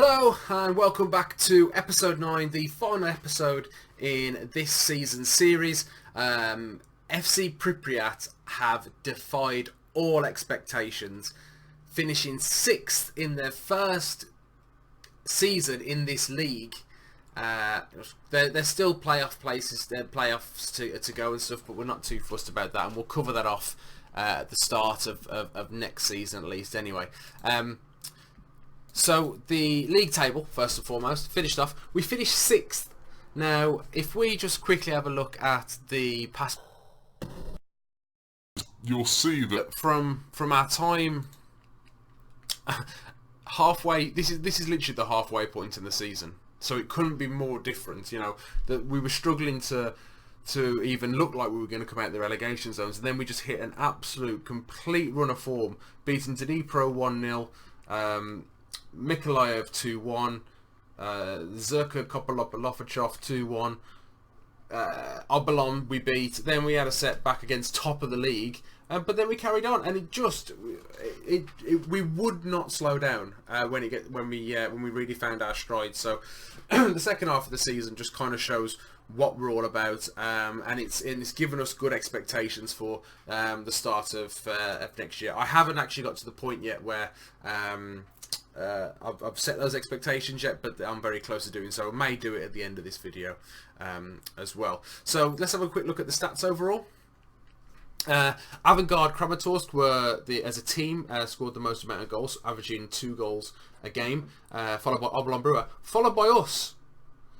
Hello and welcome back to episode 9, the final episode in this season series. FC Pripyat have defied all expectations, finishing 6th in their first season in this league. There's still playoff places, playoffs to go and stuff, but we're not too fussed about that, and we'll cover that off at the start of next season at least anyway. So the league table, first and foremost, finished off. We finished 6th. Now, if we just quickly have a look at the past, you'll see that from our time halfway. This is literally the halfway point in the season, so it couldn't be more different. You know that we were struggling to even look like we were going to come out of the relegation zones, and then we just hit an absolute complete run of form, beating Dnipro 1-0. Mykolaiv 2-1, Zerka Kopolopachov 2-1, Oblast we beat. Then we had a setback against top of the league, but then we carried on, and we would not slow down when we really found our stride. So the second half of the season just kind of shows what we're all about, and it's given us good expectations for the start of next year. I haven't actually got to the point yet where I've set those expectations yet, but I'm very close to doing so. I may do it at the end of this video as well. So let's have a quick look at the stats overall. Avangard Kramatorsk were, as a team, scored the most amount of goals, averaging 2 goals a game, followed by Oblast Brewer, followed by us.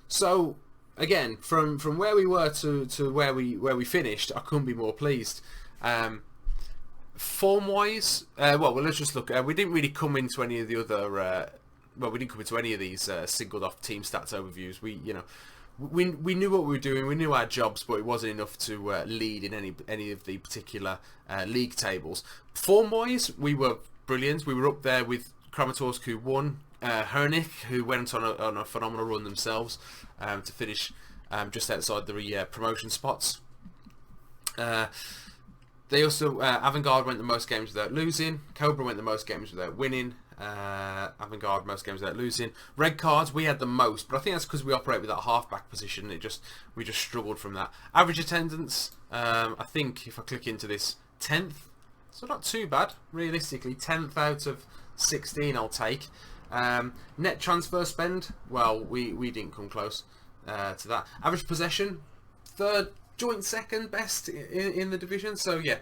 So again, from where we were to where we finished, I couldn't be more pleased. Form-wise, well, let's just look. We didn't really come into any of the other. We didn't come into any of these singled-off team stats overviews. We knew what we were doing. We knew our jobs, but it wasn't enough to lead in any of the particular league tables. Form-wise, we were brilliant. We were up there with Kramatorsk, who won. Hernik, who went on a phenomenal run themselves to finish just outside the promotion spots. They also, Avangard went the most games without losing. Cobra went the most games without winning. Avangard most games without losing. Red cards, we had the most, but I think that's because we operate with that half-back position. We just struggled from that. Average attendance, I think if I click into this, 10th. So not too bad, realistically. 10th out of 16 I'll take. Net transfer spend, well, we didn't come close to that. Average possession, 3rd. Joint 2nd best in the division, so yeah,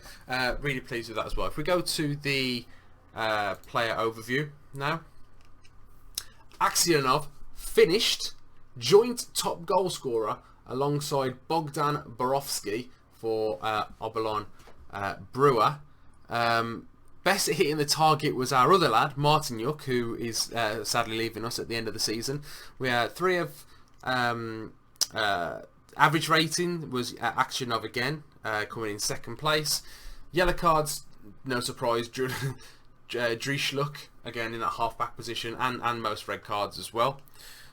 really pleased with that as well. If we go to the player overview now, Aksionov finished joint top goal scorer alongside Bogdan Borovsky for Oblast Brewer. Best at hitting the target was our other lad, Martinyuk, who is sadly leaving us at the end of the season. We had 3 of average rating was Aksionov again, coming in 2nd place. Yellow cards, no surprise, Drishluk again in that half-back position, and most red cards as well.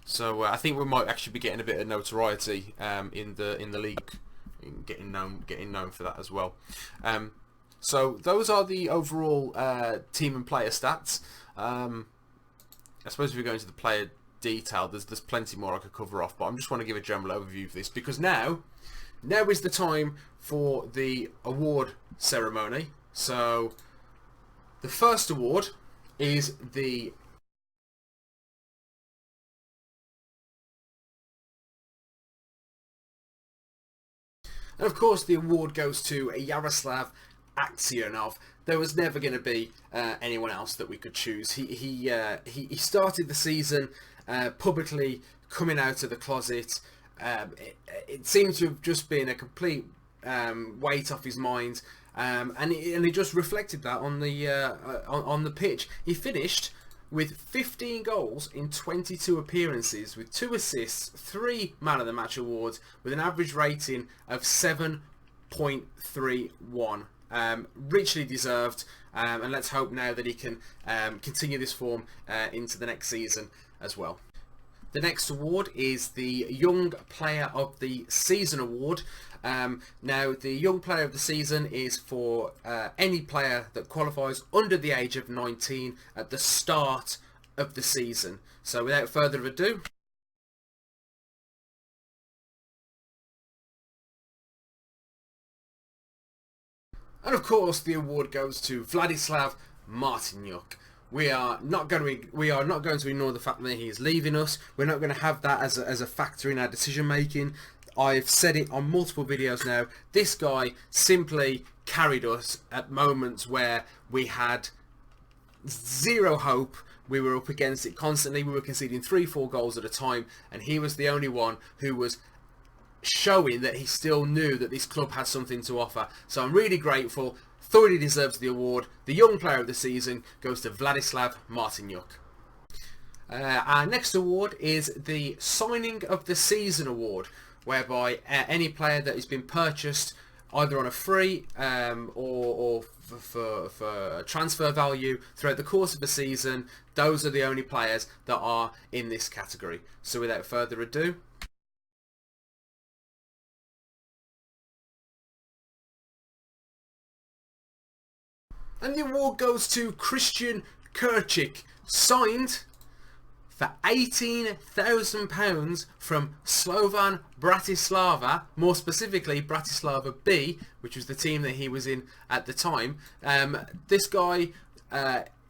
So I think we might actually be getting a bit of notoriety in the league, getting known for that as well. So those are the overall team and player stats. I suppose if we go into the player detail, there's plenty more I could cover off, but I just want to give a general overview of this because now is the time for the award ceremony. So the first award is the and of course the award goes to Yaroslav Aksionov. There was never going to be anyone else that we could choose. He started the season publicly coming out of the closet. It seemed to have just been a complete weight off his mind, and he just reflected that on the pitch. He finished with 15 goals in 22 appearances, with 2 assists, 3 Man of the Match awards, with an average rating of 7.31. Richly deserved, and let's hope now that he can continue this form into the next season as well. The next award is the Young Player of the Season award. Now, the Young Player of the Season is for any player that qualifies under the age of 19 at the start of the season. So without further ado, and of course the award goes to Vladislav Martinyuk. We are not going to ignore the fact that he is leaving us. We're not going to have that as a factor in our decision making. I've said it on multiple videos now. This guy simply carried us at moments where we had zero hope. We were up against it constantly. We were conceding 3-4 goals at a time, and he was the only one who was showing that he still knew that this club had something to offer. So I'm really grateful. Thoroughly deserves the award. The young player of the season goes to Vladislav Martinyuk. Our next award is the signing of the season award, whereby any player that has been purchased either on a free or for transfer value throughout the course of the season, those are the only players that are in this category. So without further ado, and the award goes to Christian Kirchik, signed for £18,000 from Slovan Bratislava, more specifically Bratislava B, which was the team that he was in at the time. This guy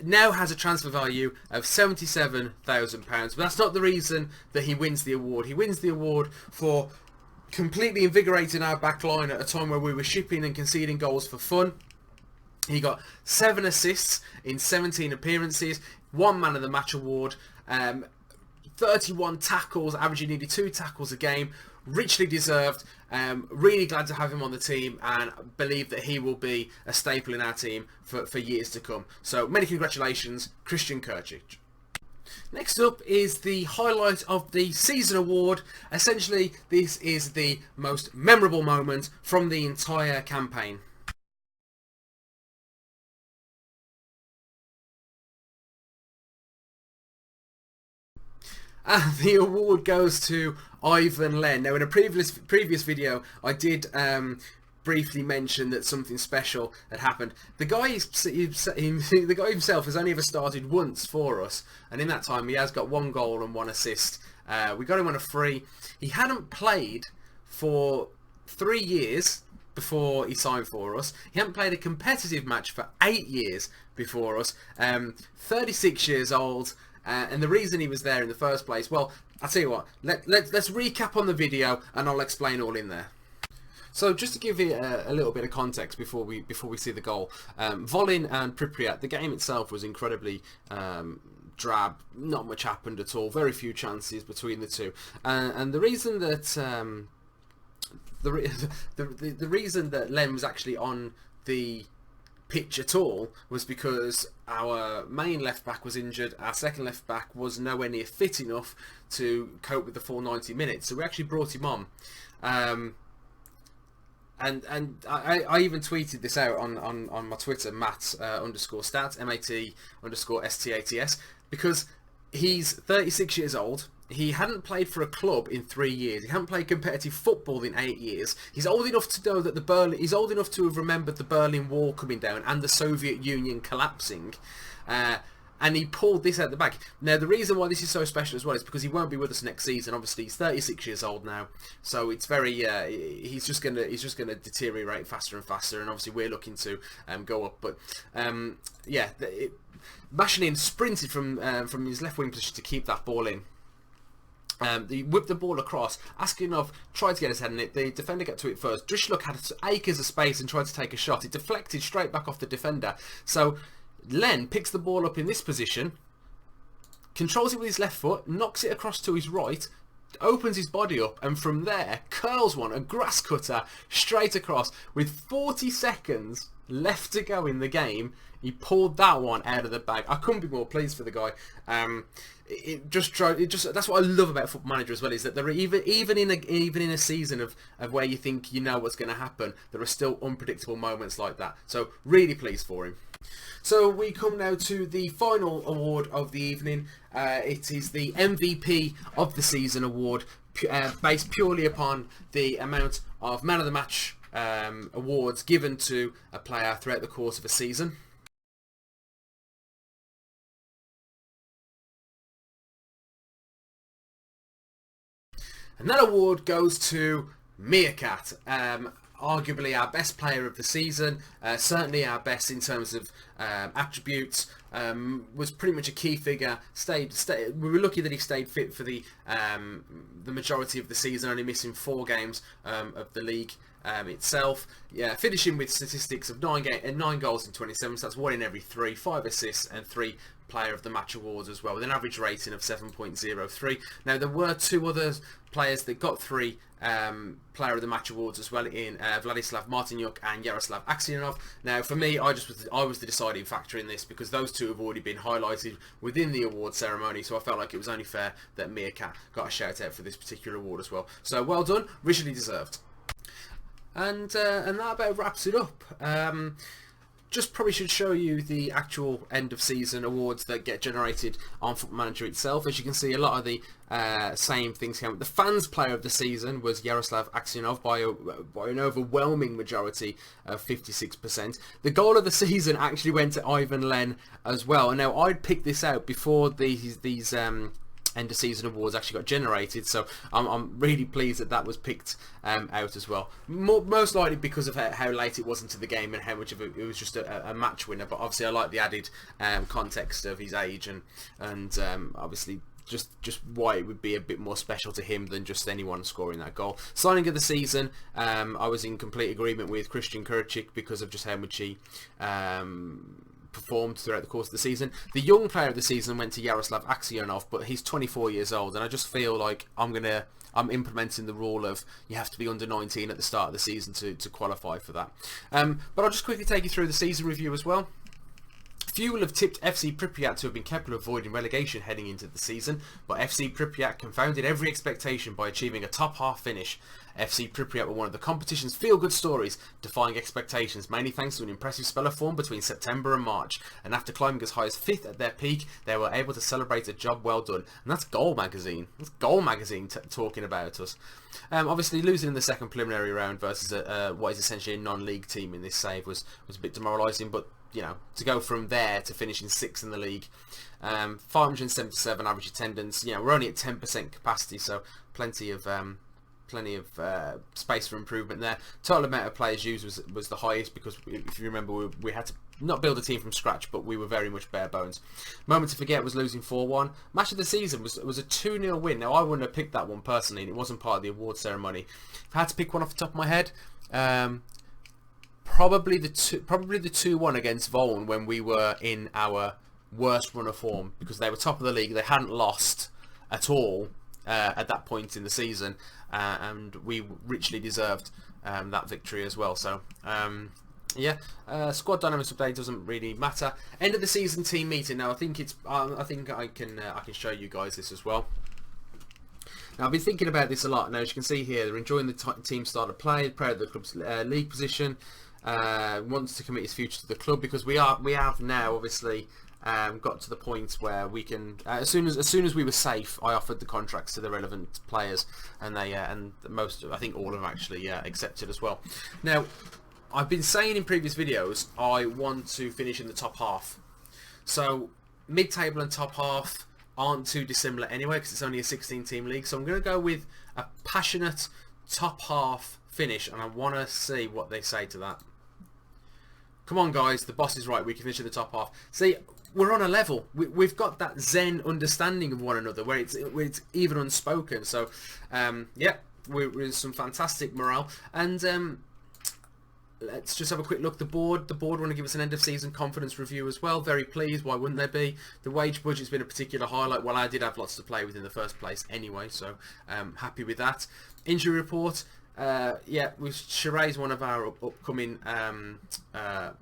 now has a transfer value of £77,000, but that's not the reason that he wins the award. He wins the award for completely invigorating our back line at a time where we were shipping and conceding goals for fun. He got 7 assists in 17 appearances, 1 Man of the Match award, 31 tackles, averaging nearly 2 tackles a game. Richly deserved. Really glad to have him on the team, and believe that he will be a staple in our team for years to come. So many congratulations, Christian Kirchik. Next up is the highlight of the season award. Essentially, this is the most memorable moment from the entire campaign. And the award goes to Ivan Len. Now, in a previous video, I did briefly mention that something special had happened. The guy himself has only ever started once for us, and in that time he has got 1 goal and 1 assist. We got him on a free. He hadn't played for 3 years before he signed for us. He hadn't played a competitive match for 8 years before us. 36 years old. And the reason he was there in the first place, well, I'll tell you what, let's recap on the video and I'll explain all in there. So just to give you a little bit of context before we see the goal, Volyn and Pripyat, the game itself was incredibly drab. Not much happened at all. Very few chances between the two, and the reason that the reason that Len was actually on the pitch at all was because our main left back was injured. Our second left back was nowhere near fit enough to cope with the full 90 minutes, so we actually brought him on. And I even tweeted this out on my Twitter, Matt_stats, MAT_STATS, because he's 36 years old. He hadn't played for a club in 3 years. He hadn't played competitive football in 8 years. He's old enough to know that he's old enough to have remembered the Berlin Wall coming down and the Soviet Union collapsing. And he pulled this out the bag. Now, the reason why this is so special as well is because he won't be with us next season. Obviously, he's 36 years old now, so it's very he's just gonna deteriorate faster and faster. And obviously, we're looking to go up. But yeah, Mashanin sprinted from his left wing position to keep that ball in. He whipped the ball across. Askinov tried to get his head in it. The defender got to it first. Drishluk had acres of space and tried to take a shot. It deflected straight back off the defender. So Len picks the ball up in this position, controls it with his left foot, knocks it across to his right, opens his body up, and from there curls one, a grass cutter, straight across. With 40 seconds left to go in the game, he pulled that one out of the bag. I couldn't be more pleased for the guy. That's what I love about Football Manager as well, is that there are even in a season of where you think you know what's going to happen, there are still unpredictable moments like that. So really pleased for him. So we come now to the final award of the evening. It is the MVP of the season award, based purely upon the amount of man of the match awards given to a player throughout the course of a season. And that award goes to Meerkat. Arguably our best player of the season, certainly our best in terms of attributes, was pretty much a key figure. We were lucky that he stayed fit for the majority of the season, only missing 4 games of the league itself. Yeah, finishing with statistics of 9 goals in 27, so that's 1 in every 3, 5 assists and 3 player of the match awards as well, with an average rating of 7.03. Now there were 2 other players that got 3 player of the match awards as well, in Vladislav Martinyuk and Yaroslav Aksionov. Now for me, I was the deciding factor in this, because those 2 have already been highlighted within the award ceremony, so I felt like it was only fair that Meerkat got a shout out for this particular award as well. So well done, richly deserved. And that about wraps it up. Just probably should show you the actual end of season awards that get generated on Football Manager itself. As you can see, a lot of the same things came. The fans' player of the season was Yaroslav Aksionov by an overwhelming majority of 56%. The goal of the season actually went to Ivan Len as well. And now I'd picked this out before these end of season awards actually got generated, so I'm really pleased that was picked out as well. Most likely because of how late it was into the game and how much of it was just a match winner, but obviously I like the added context of his age and obviously just why it would be a bit more special to him than just anyone scoring that goal. Signing of the season, I was in complete agreement with Christian Kurchik because of just how much he performed throughout the course of the season. The young player of the season went to Yaroslav Aksionov, but he's 24 years old, and I just feel like I'm implementing the rule of you have to be under 19 at the start of the season to qualify for that. But I'll just quickly take you through the season review as well. Few will have tipped FC Pripyat to have been capable of avoiding relegation heading into the season, but FC Pripyat confounded every expectation by achieving a top half finish. FC Pripyat were one of the competition's feel-good stories, defying expectations, mainly thanks to an impressive spell of form between September and March, and after climbing as high as 5th at their peak, they were able to celebrate a job well done. And that's Goal Magazine. That's Goal Magazine talking about us. Obviously losing in the second preliminary round versus what is essentially a non-league team in this save was a bit demoralising, but you know, to go from there to finishing 6th in the league, 577 average attendance. You know, we're only at 10% capacity, so plenty of space for improvement there. Total amount of players used was the highest, because if you remember, we had to not build a team from scratch, but we were very much bare bones. Moment to forget was losing 4-1. Match of the season was a 2-0 win. Now I wouldn't have picked that one personally, and it wasn't part of the award ceremony. If I had to pick one off the top of my head, probably the 2-1 against Voln, when we were in our worst run of form, because they were top of the league. They hadn't lost at all at that point in the season, and we richly deserved that victory as well. So yeah, squad dynamics update doesn't really matter. End of the season team meeting. Now I think I can show you guys this as well. Now, I've been thinking about this a lot. Now, as you can see here, they're enjoying the team start of play, proud of the club's league position, wants to commit his future to the club, because we have now obviously got to the point where we can, as soon as we were safe, I offered the contracts to the relevant players, and they I think all of them actually accepted as well. Now, I've been saying in previous videos I want to finish in the top half, so mid-table and top half aren't too dissimilar anyway, because it's only a 16-team league. So I'm going to go with a passionate top half finish, and I want to see what they say to that. Come on guys, the boss is right, we can finish in the top half. See, we're on a level. We've got that zen understanding of one another where it's even unspoken. So yeah, we're in some fantastic morale. And let's just have a quick look. The board want to give us an end of season confidence review as well. Very pleased. Why wouldn't they be? The wage budget's been a particular highlight. Well, I did have lots to play with in the first place anyway, so happy with that. Injury report. Yeah, Shiray's one of our upcoming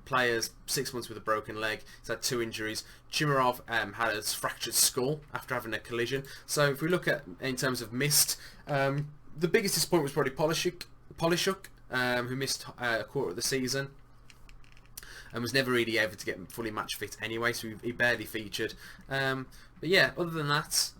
players. 6 months with a broken leg. He's had 2 injuries. Chimarov had a fractured skull after having a collision. So if we look at in terms of missed, the biggest disappointment was probably Polishuk, who missed a quarter of the season and was never really able to get fully match fit anyway, so he barely featured. But yeah, other than that,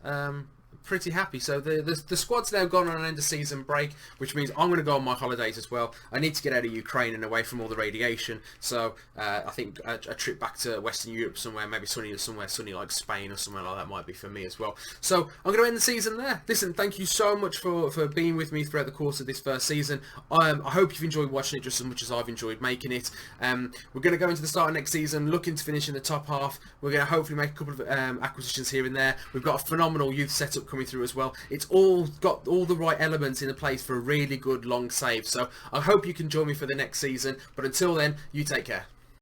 pretty happy. So the squad's now gone on an end of season break, which means I'm going to go on my holidays as well. I need to get out of Ukraine and away from all the radiation. So I think a trip back to Western Europe somewhere, maybe somewhere sunny like Spain or somewhere like that might be for me as well. So I'm going to end the season there. Listen, thank you so much for being with me throughout the course of this first season. I hope you've enjoyed watching it just as much as I've enjoyed making it. We're going to go into the start of next season looking to finish in the top half. We're going to hopefully make a couple of acquisitions here and there. We've got a phenomenal youth setup coming through as well. It's all got all the right elements in place for a really good long save. So I hope you can join me for the next season. But until then, you take care.